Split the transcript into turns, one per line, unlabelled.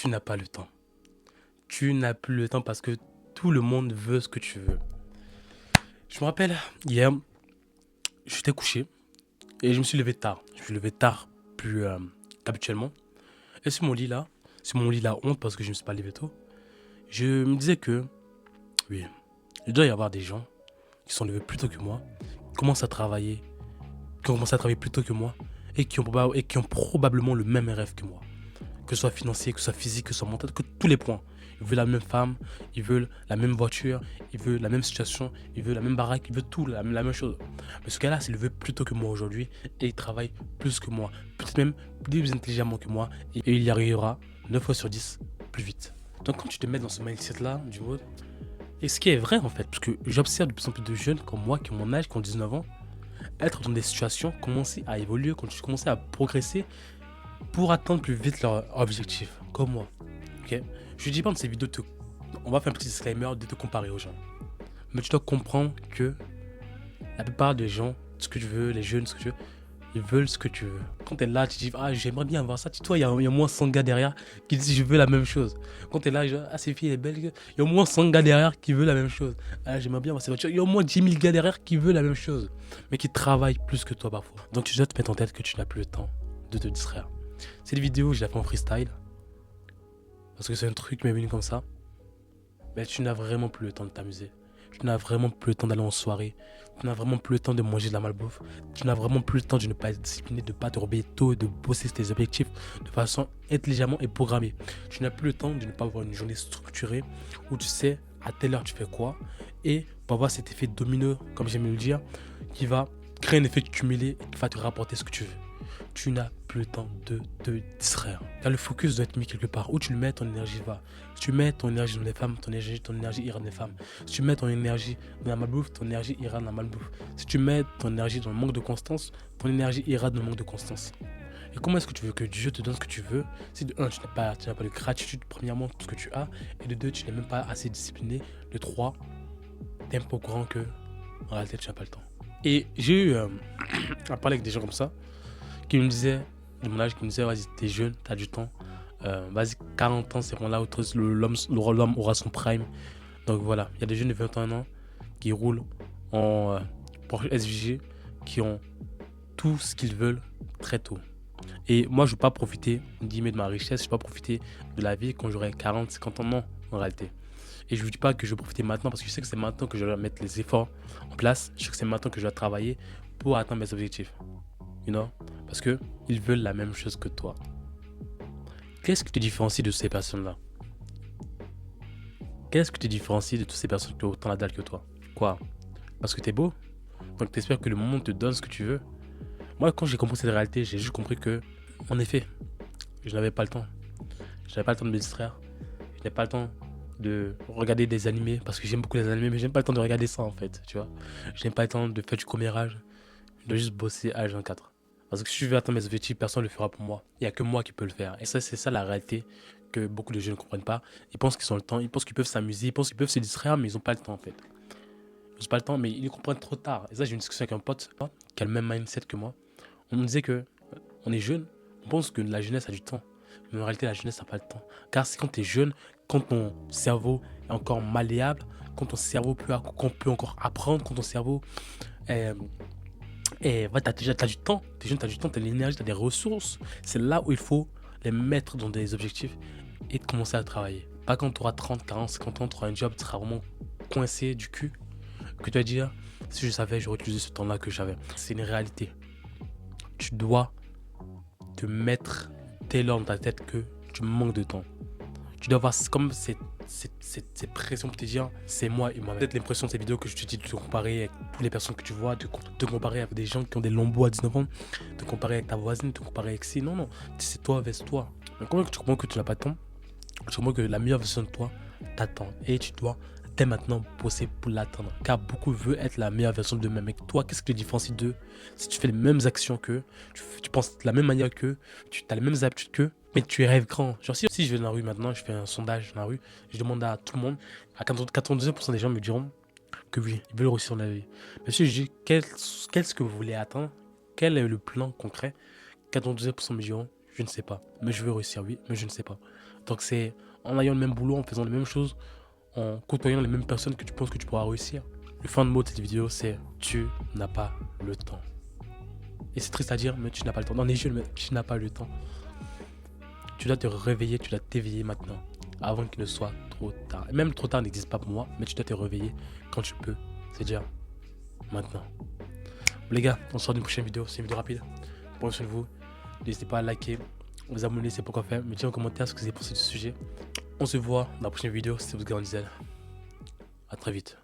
tu n'as pas le temps. Tu n'as plus le temps parce que tout le monde veut ce que tu veux. Je me rappelle, hier, j'étais couché et je me suis levé tard. Je me suis levé tard plus qu'habituellement. Et sur mon lit là, honte parce que je ne me suis pas levé tôt, je me disais que, oui, il doit y avoir des gens qui sont levés plus tôt que moi, qui commencent à travailler, qui ont commencé à travailler plus tôt que moi et qui ont probablement le même rêve que moi. Que ce soit financier, que ce soit physique, que ce soit mental, que tous les points. Ils veulent la même femme, ils veulent la même voiture, ils veulent la même situation, ils veulent la même baraque, ils veulent tout, la même chose. Mais ce gars-là s'est levé plus tôt que moi aujourd'hui et il travaille plus que moi, peut-être même plus intelligemment que moi et il y arrivera 9 fois sur 10 plus vite. Donc quand tu te mets dans ce mindset-là, du mode, et ce qui est vrai en fait, parce que j'observe de plus en plus de jeunes comme moi, qui ont mon âge, qui ont 19 ans, être dans des situations, commencer à évoluer, commencer à progresser pour atteindre plus vite leur objectif, comme moi. Ok. Je dis pas dans ces vidéos, on va faire un petit disclaimer de te comparer aux gens. Mais tu dois comprendre que la plupart des gens, ce que tu veux, les jeunes, ce que tu veux, ils veulent ce que tu veux. Quand tu es là, tu dis, ah, j'aimerais bien avoir ça. Toi, il y a au moins 100 gars derrière qui disent, je veux la même chose. Quand tu es là, genre, ah, cette fille est belle, il y a au moins 100 gars derrière qui veulent la même chose. Ah, j'aimerais bien avoir cette voiture. Il y a au moins 10 000 gars derrière qui veulent la même chose, mais qui travaillent plus que toi parfois. Donc, tu dois te mettre en tête que tu n'as plus le temps de te distraire. Cette vidéo, je l'ai fait en freestyle. Parce que c'est un truc qui m'est venu comme ça. Mais tu n'as vraiment plus le temps de t'amuser. Tu n'as vraiment plus le temps d'aller en soirée. Tu n'as vraiment plus le temps de manger de la malbouffe. Tu n'as vraiment plus le temps de ne pas être discipliné, de ne pas te réveiller tôt et de bosser tes objectifs de façon intelligemment et programmée. Tu n'as plus le temps de ne pas avoir une journée structurée où tu sais à telle heure tu fais quoi. Et pour avoir cet effet domino, comme j'aime le dire, qui va créer un effet cumulé et qui va te rapporter ce que tu veux. Tu n'as plus le temps de te distraire. Car le focus doit être mis quelque part. Où tu le mets, ton énergie va. Si tu mets ton énergie dans les femmes, ton énergie ira dans les femmes. Si tu mets ton énergie dans la malbouffe, ton énergie ira dans la malbouffe. Si tu mets ton énergie dans le manque de constance, ton énergie ira dans le manque de constance. Et comment est-ce que tu veux que Dieu te donne ce que tu veux si de 1, tu n'as pas de gratitude, premièrement, pour ce que tu as. Et de 2, tu n'es même pas assez discipliné. De 3, tu n'es pas au courant que, en réalité, tu n'as pas le temps. Et j'ai eu à parler avec des gens comme ça qui me disaient, de mon âge, qui me disaient, vas-y, t'es jeune, t'as du temps. Vas-y, 40 ans, c'est vraiment là où l'homme aura son prime. Donc voilà, il y a des jeunes de 21 ans qui roulent en Porsche SVG, qui ont tout ce qu'ils veulent très tôt. Et moi, je ne veux pas profiter de ma richesse, je ne veux pas profiter de la vie quand j'aurai 40, 50 ans, non, en réalité. Et je ne vous dis pas que je vais profiter maintenant parce que je sais que c'est maintenant que je dois mettre les efforts en place. Je sais que c'est maintenant que je dois travailler pour atteindre mes objectifs. You know? Parce qu'ils veulent la même chose que toi. Qu'est-ce qui te différencie de ces personnes-là? Qu'est-ce qui te différencie de toutes ces personnes qui ont autant la dalle que toi? Quoi? Parce que t'es beau? Donc t'espères que le monde te donne ce que tu veux? Moi, quand j'ai compris cette réalité, j'ai juste compris que, en effet, je n'avais pas le temps. Je n'avais pas le temps de me distraire. Je n'avais pas le temps de regarder des animés, parce que j'aime beaucoup les animés, mais j'aime pas le temps de regarder ça en fait, tu vois. Je n'aime pas le temps de faire du commérage. Je dois juste bosser H24. Parce que si je veux atteindre mes objectifs, personne ne le fera pour moi. Il n'y a que moi qui peux le faire. Et ça, c'est ça la réalité que beaucoup de jeunes ne comprennent pas. Ils pensent qu'ils ont le temps, ils pensent qu'ils peuvent s'amuser, ils pensent qu'ils peuvent se distraire, mais ils n'ont pas le temps en fait. Ils n'ont pas le temps, mais ils le comprennent trop tard. Et ça, j'ai eu une discussion avec un pote qui a le même mindset que moi. On me disait que on est jeune, on pense que la jeunesse a du temps. Mais en réalité, la jeunesse n'a pas le temps. Car c'est quand tu es jeune, quand ton cerveau est encore malléable, quand ton cerveau peut encore apprendre, quand ton cerveau est et ouais, t'as du temps, t'es jeune, t'as du temps, t'as de l'énergie, t'as des ressources. C'est là où il faut les mettre dans des objectifs et de commencer à travailler. Pas quand tu auras 30, 40, 50 ans, tu auras un job, tu seras vraiment coincé du cul. Que tu vas dire, si je savais, j'aurais utilisé ce temps-là que j'avais. C'est une réalité. Tu dois te mettre dès lors dans ta tête que tu manques de temps. Tu dois avoir comme cette pression pour te dire, c'est moi et moi. Peut-être l'impression de ces vidéos que je te dis de te comparer avec toutes les personnes que tu vois, de te comparer avec des gens qui ont des lambeaux à 19 ans, de te comparer avec ta voisine, de te comparer avec si. Non, non, c'est toi avec toi. Mais comment tu comprends que tu n'as pas de temps? Tu comprends que la meilleure version de toi t'attend et tu dois dès maintenant bosser pour l'atteindre. Car beaucoup veulent être la meilleure version d'eux-mêmes. Et toi, qu'est-ce qui te différencie d'eux? Si tu fais les mêmes actions qu'eux, tu penses de la même manière qu'eux, tu as les mêmes habitudes qu'eux, mais tu rêves grand. Genre si je vais dans la rue maintenant, je fais un sondage dans la rue, je demande à tout le monde, à 92% des gens me diront que oui, ils veulent réussir dans la vie. Mais si je dis qu'est-ce que vous voulez atteindre, quel est le plan concret, 92% me diront je ne sais pas, mais je veux réussir, oui, mais je ne sais pas. Donc c'est en ayant le même boulot, en faisant les mêmes choses, en côtoyant les mêmes personnes que tu penses que tu pourras réussir. Le fin de mot de cette vidéo, c'est tu n'as pas le temps. Et c'est triste à dire, mais tu n'as pas le temps. On est jeune, mais tu n'as pas le temps. Tu dois te réveiller, tu dois t'éveiller maintenant, avant qu'il ne soit trop tard. Même trop tard n'existe pas pour moi, mais tu dois te réveiller quand tu peux. C'est-à-dire maintenant. Les gars, on se retrouve dans une prochaine vidéo. C'est une vidéo rapide. Prenez soin de vous. N'hésitez pas à liker, vous abonner, c'est pourquoi faire. Me dire en commentaire ce que vous avez pensé du sujet. On se voit dans la prochaine vidéo. C'était votre gars Diesel. À très vite.